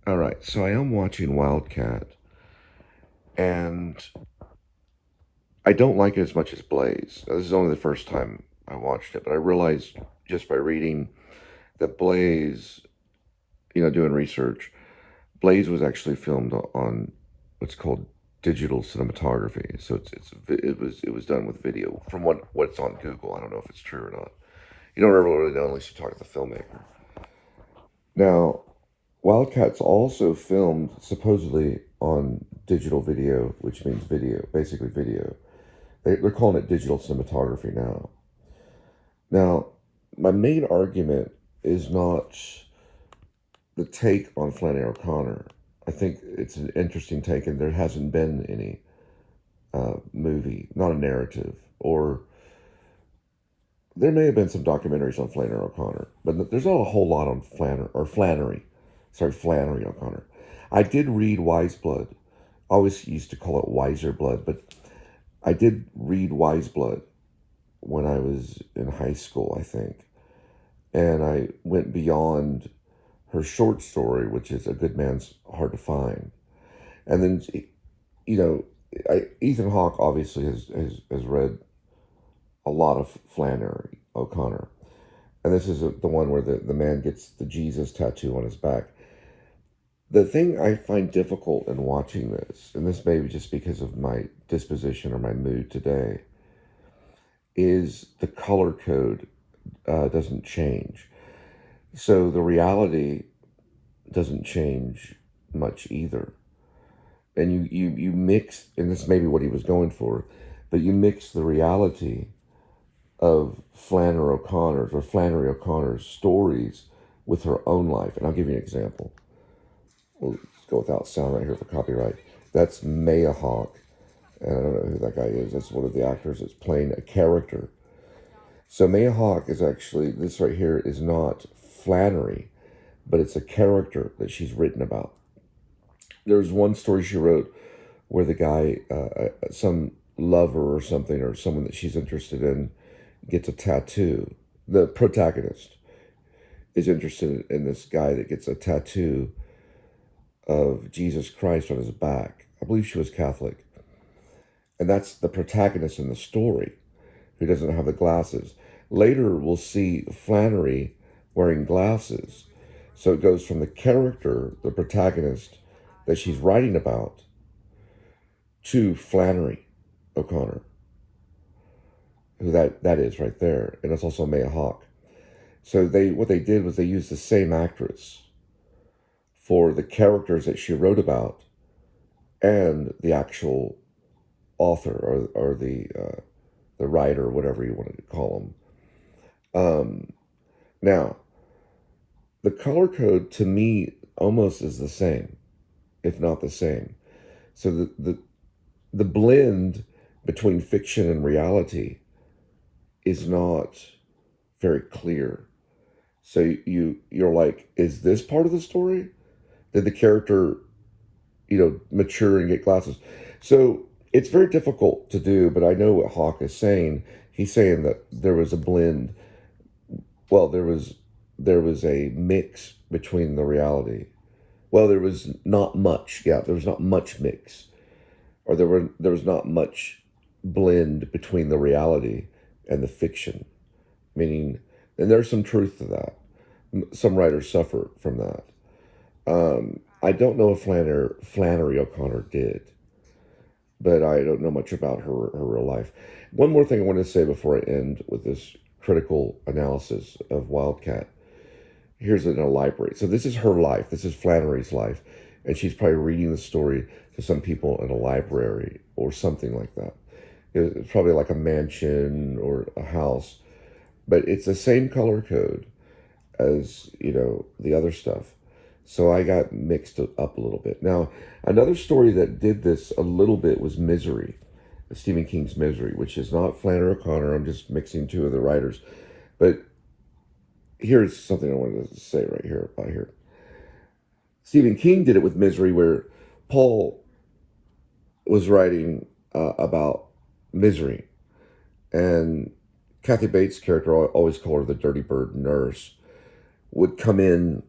All right, so I am watching Wildcat, and I don't like it as much as Blaze. This is only the first time I watched it, but I realized just by reading that Blaze, doing research, Blaze was actually filmed on what's called digital cinematography. So it was done with video. From what's on Google, I don't know if it's true or not. You don't ever really know unless you talk to the filmmaker. Now, Wildcat's also filmed supposedly on digital video, which means video, basically video. They're calling it digital cinematography now. Now, my main argument is not the take on Flannery O'Connor. I think it's an interesting take, and there hasn't been any movie, not a narrative, or there may have been some documentaries on Flannery O'Connor, but there's not a whole lot on Flannery O'Connor. I did read Wise Blood. I always used to call it Wiser Blood, but I did read Wise Blood when I was in high school, I think. And I went beyond her short story, which is A Good Man's Hard to Find. And then, Ethan Hawke obviously has read a lot of Flannery O'Connor. And this is the one where the man gets the Jesus tattoo on his back. The thing I find difficult in watching this, and this may be just because of my disposition or my mood today, is the color code doesn't change. So the reality doesn't change much either. And you mix, and this may be what he was going for, but you mix the reality of Flannery O'Connor's stories with her own life. And I'll give you an example. We'll go without sound right here for copyright. That's Maya Hawke. And I don't know who that guy is. That's one of the actors that's playing a character. So Maya Hawke is actually, this right here is not Flannery, but it's a character that she's written about. There's one story she wrote where the guy, some lover or something, or someone that she's interested in, gets a tattoo. The protagonist is interested in this guy that gets a tattoo of Jesus Christ on his back. I believe she was Catholic. And that's the protagonist in the story, who doesn't have the glasses. Later, we'll see Flannery wearing glasses. So it goes from the character, the protagonist that she's writing about, to Flannery O'Connor, who that is right there. And it's also Maya Hawke. So what they did was they used the same actress for the characters that she wrote about and the actual author or the writer, or whatever you wanted to call them. Now, the color code to me almost is the same, if not the same. So the blend between fiction and reality is not very clear. So you're like, is this part of the story? Did the character, mature and get glasses? So it's very difficult to do, but I know what Hawke is saying. He's saying that there was a blend. Well, there was a mix between the reality. Well, there was not much. Yeah, there was not much mix, or there was not much blend between the reality and the fiction. Meaning, and there's some truth to that. Some writers suffer from that. I don't know if Flannery O'Connor did, but I don't know much about her real life. One more thing I want to say before I end with this critical analysis of Wildcat. Here's in a library. So this is her life. This is Flannery's life. And she's probably reading the story to some people in a library or something like that. It's probably like a mansion or a house. But it's the same color code as, the other stuff. So I got mixed up a little bit. Now, another story that did this a little bit was Misery, Stephen King's Misery, which is not Flannery O'Connor. I'm just mixing two of the writers. But here's something I wanted to say right here about here. Stephen King did it with Misery, where Paul was writing about misery. And Kathy Bates' character, I always call her the dirty bird nurse, would come in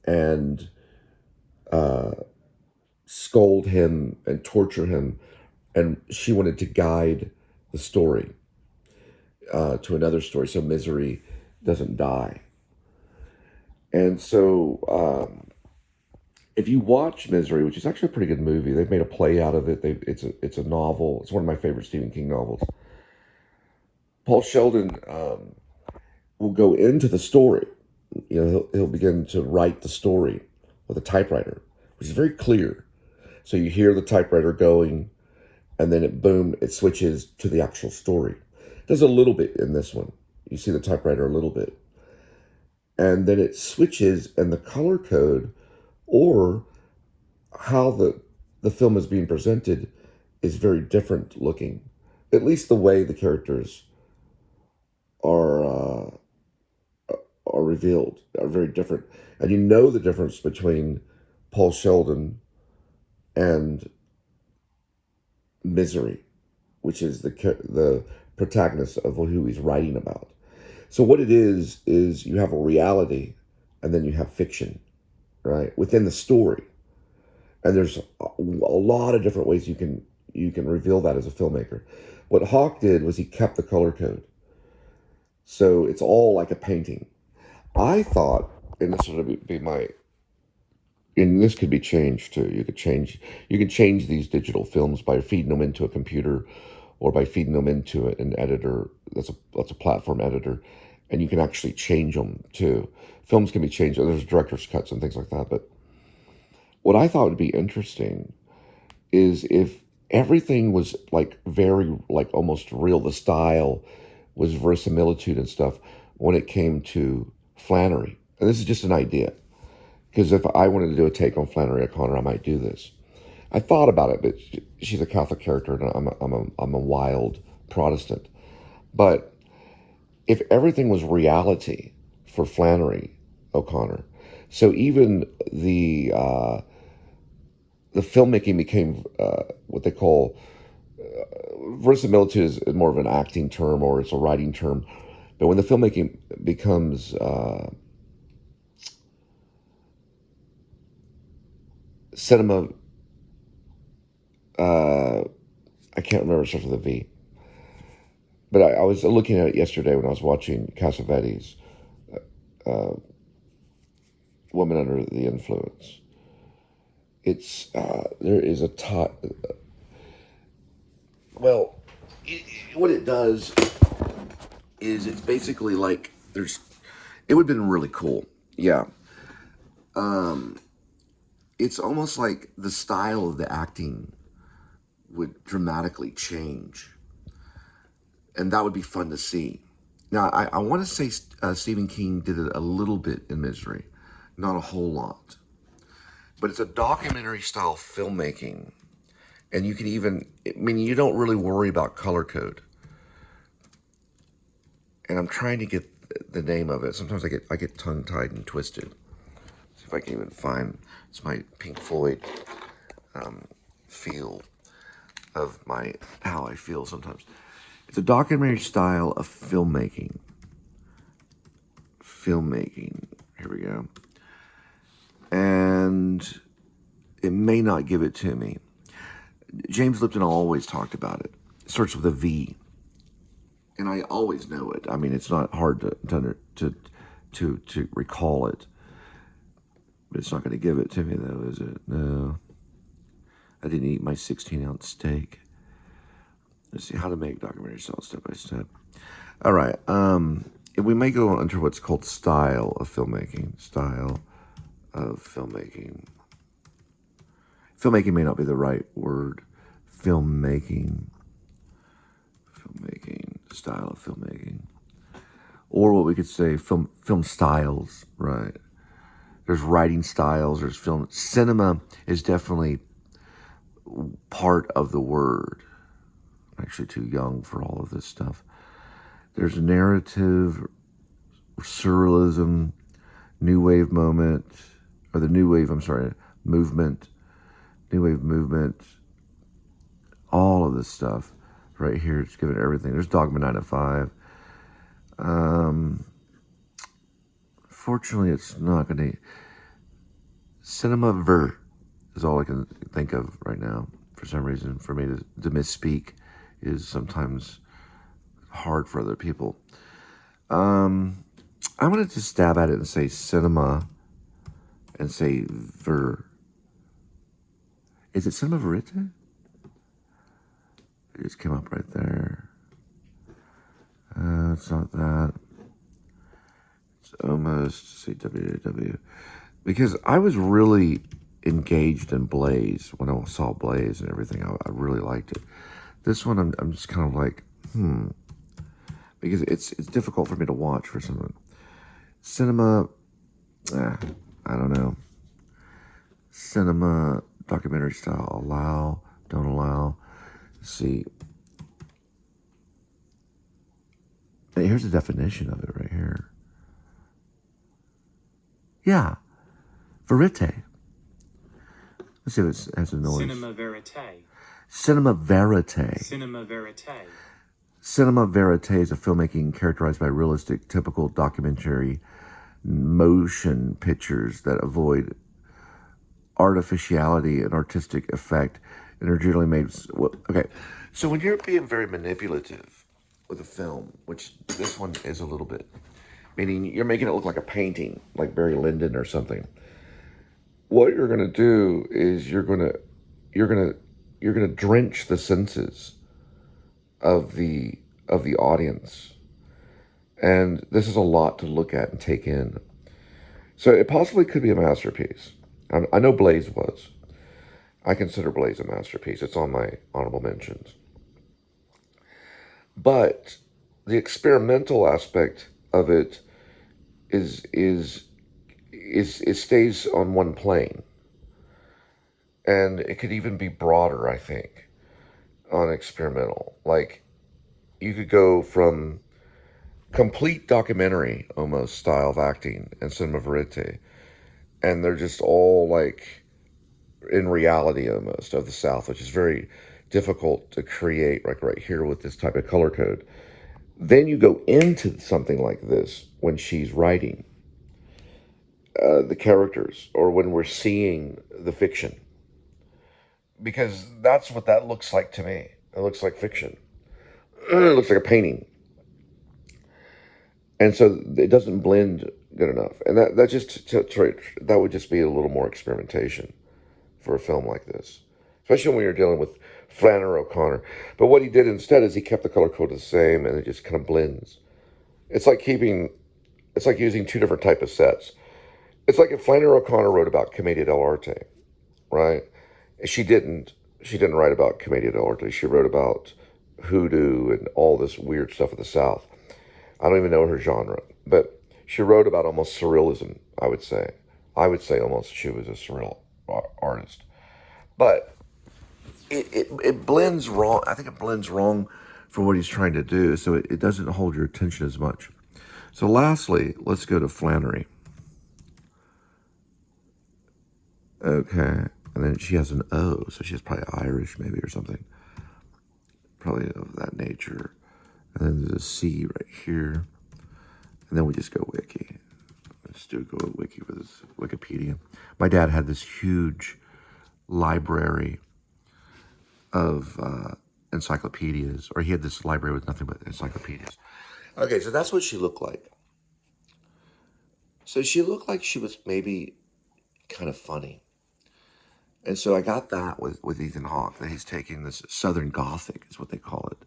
and uh, scold him and torture him, and she wanted to guide the story to another story so Misery doesn't die. And so if you watch Misery, which is actually a pretty good movie, they've made a play out of it. It's a novel. It's one of my favorite Stephen King novels. Paul Sheldon will go into the story. You know, he'll begin to write the story with a typewriter, which is very clear. So you hear the typewriter going, and then it switches to the actual story. It does a little bit in this one. You see the typewriter a little bit. And then it switches, and the color code or how the film is being presented is very different looking. At least the way the characters are revealed are very different. And you know the difference between Paul Sheldon and Misery, which is the protagonist of who he's writing about. So what it is you have a reality and then you have fiction, right, within the story. And there's a lot of different ways you can reveal that as a filmmaker. What Hawk did was he kept the color code. So it's all like a painting. I thought, and this would be my, and this could be changed too. You can change these digital films by feeding them into a computer or by feeding them into an editor. That's a platform editor. And you can actually change them too. Films can be changed. There's director's cuts and things like that. But what I thought would be interesting is if everything was like very, like almost real, the style was verisimilitude and stuff when it came to Flannery. And this is just an idea. Because if I wanted to do a take on Flannery O'Connor, I might do this. I thought about it, but she's a Catholic character, and I'm a wild Protestant. But if everything was reality for Flannery O'Connor, so even the filmmaking became what they call verisimilitude is more of an acting term or it's a writing term, but when the filmmaking becomes cinema, I can't remember, it starts with a V. But I was looking at it yesterday when I was watching Cassavetes, Woman Under the Influence. It's, there is a what it does is it's basically like it would have been really cool. Yeah. It's almost like the style of the acting would dramatically change. And that would be fun to see. Now, I want to say Stephen King did it a little bit in Misery, not a whole lot. But it's a documentary style filmmaking. And you can even, I mean, you don't really worry about color code. And I'm trying to get the name of it. Sometimes I get tongue-tied and twisted. See if I can even find, it's my Pink Floyd feel of how I feel sometimes. It's a documentary style of filmmaking. Here we go. And it may not give it to me. James Lipton always talked about it. It starts with a V. And I always know it. I mean, it's not hard to recall it. But it's not going to give it to me, though, is it? No. I didn't eat my 16-ounce steak. Let's see how to make documentary style step by step. All right. We may go under what's called style of filmmaking. Style of filmmaking. Filmmaking may not be the right word. Filmmaking. Style of filmmaking. Or what we could say, film styles, right? There's writing styles, there's film. Cinema is definitely part of the word. I'm actually too young for all of this stuff. There's narrative, surrealism, new wave movement, new wave movement, all of this stuff right here. It's given everything. There's Dogma 9 to 5. Fortunately, it's not going to. Cinema ver is all I can think of right now. For some reason, for me to misspeak is sometimes hard for other people. I'm going to just stab at it and say cinema and say ver. Is it cinema verite? It just came up right there. It's not that. It's almost CWW. Because I was really engaged in Blaze when I saw Blaze and everything. I really liked it. This one, I'm just kind of like, because it's difficult for me to watch for someone. Cinema, I don't know. Cinema, documentary style, allow, don't allow. Let's see. Hey, here's the definition of it right here. Yeah, verite. Let's see if it has a noise. Cinema verite. Cinema verite. Cinema verite. Cinema verite is a filmmaking characterized by realistic, typical documentary motion pictures that avoid artificiality and artistic effect and are generally made. Okay, so when you're being very manipulative with a film, which this one is a little bit, meaning you're making it look like a painting, like Barry Lyndon or something. What you're going to do is you're going to drench the senses of the audience, and this is a lot to look at and take in. So it possibly could be a masterpiece. I know Blaze was. I consider Blaze a masterpiece. It's on my honorable mentions. But the experimental aspect of it it stays on one plane. And it could even be broader, I think, on experimental. Like, you could go from complete documentary, almost, style of acting and cinema verite, and they're just all, like, in reality, almost, of the South, which is very difficult to create, like right here with this type of color code. Then you go into something like this when she's writing the characters, or when we're seeing the fiction. Because that's what that looks like to me. It looks like fiction. It looks like a painting. And so it doesn't blend good enough. And that would just be a little more experimentation for a film like this, especially when you're dealing with Flannery O'Connor. But what he did instead is he kept the color code the same, and it just kind of blends. It's like using two different type of sets. It's like if Flannery O'Connor wrote about Commedia dell'arte, right? She didn't write about Commedia dell'arte. She wrote about hoodoo and all this weird stuff of the South. I don't even know her genre, but she wrote about almost surrealism, I would say. I would say almost she was a surreal artist. But it blends wrong. I think it blends wrong for what he's trying to do, so it doesn't hold your attention as much. So lastly, let's go to Flannery. Okay, and then she has an O, so she's probably Irish maybe or something. Probably of that nature. And then there's a C right here. And then we just go wiki. Let's go wiki for this Wikipedia. My dad had this huge library of encyclopedias, or he had this library with nothing but encyclopedias. Okay, so that's what she looked like. So she looked like she was maybe kind of funny. And so I got that with Ethan Hawke, that he's taking this Southern Gothic, is what they call it.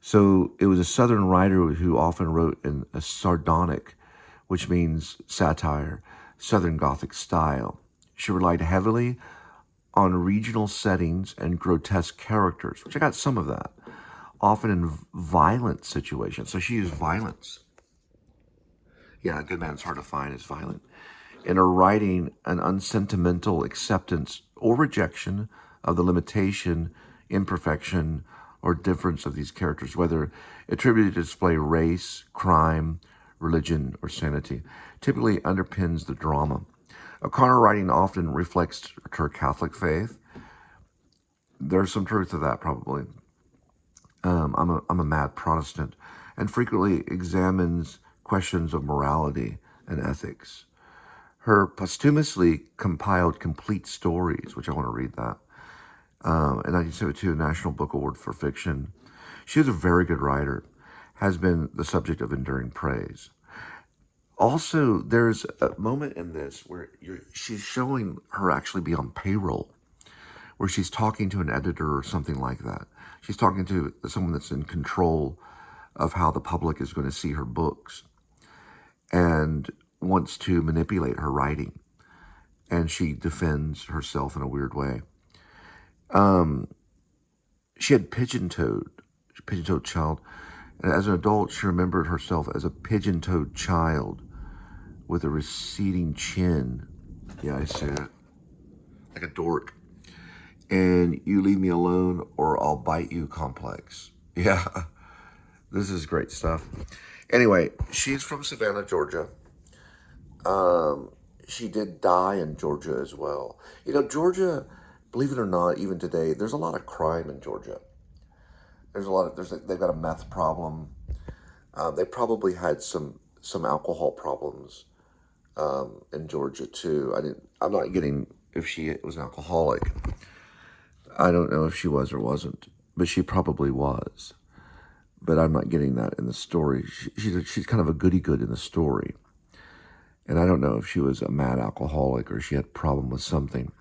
So it was a Southern writer who often wrote in a sardonic, which means satire, Southern Gothic style. She relied heavily on regional settings and grotesque characters, which I got some of that, often in violent situations. So she used violence. Yeah, a good man's hard to find is violent. In her writing, an unsentimental acceptance or rejection of the limitation, imperfection, or difference of these characters, whether attributed to display race, crime, religion, or sanity, typically underpins the drama. O'Connor writing often reflects her Catholic faith. There's some truth to that, probably. I'm a mad Protestant, and frequently examines questions of morality and ethics. her posthumously compiled complete stories, which I want to read that. In 1972, National Book Award for Fiction. She was a very good writer, has been the subject of enduring praise. Also, there's a moment in this where she's showing her actually be on payroll, where she's talking to an editor or something like that. She's talking to someone that's in control of how the public is going to see her books and wants to manipulate her writing. And she defends herself in a weird way. She had pigeon-toed child. And as an adult, she remembered herself as a pigeon-toed child with a receding chin. Yeah, I see it. Like a dork. And you leave me alone or I'll bite you complex. Yeah, this is great stuff. Anyway, she's from Savannah, Georgia. She did die in Georgia as well. You know, Georgia, believe it or not, even today, there's a lot of crime in Georgia. They've got a meth problem. They probably had some alcohol problems in Georgia too. I'm not getting if she was an alcoholic. I don't know if she was or wasn't, but she probably was. But I'm not getting that in the story. She's kind of a goody-good in the story. And I don't know if she was a mad alcoholic or she had a problem with something.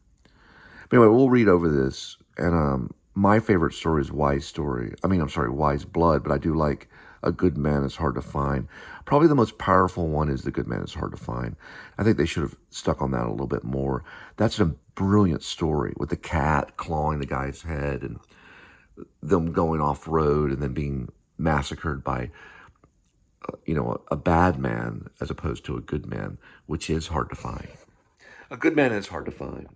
But anyway, we'll read over this. And my favorite story is Wise Blood, but I do like A Good Man Is Hard to Find. Probably the most powerful one is The Good Man Is Hard to Find. I think they should have stuck on that a little bit more. That's a brilliant story with the cat clawing the guy's head and them going off road and then being massacred by a bad man as opposed to a good man, which is hard to find. A good man is hard to find.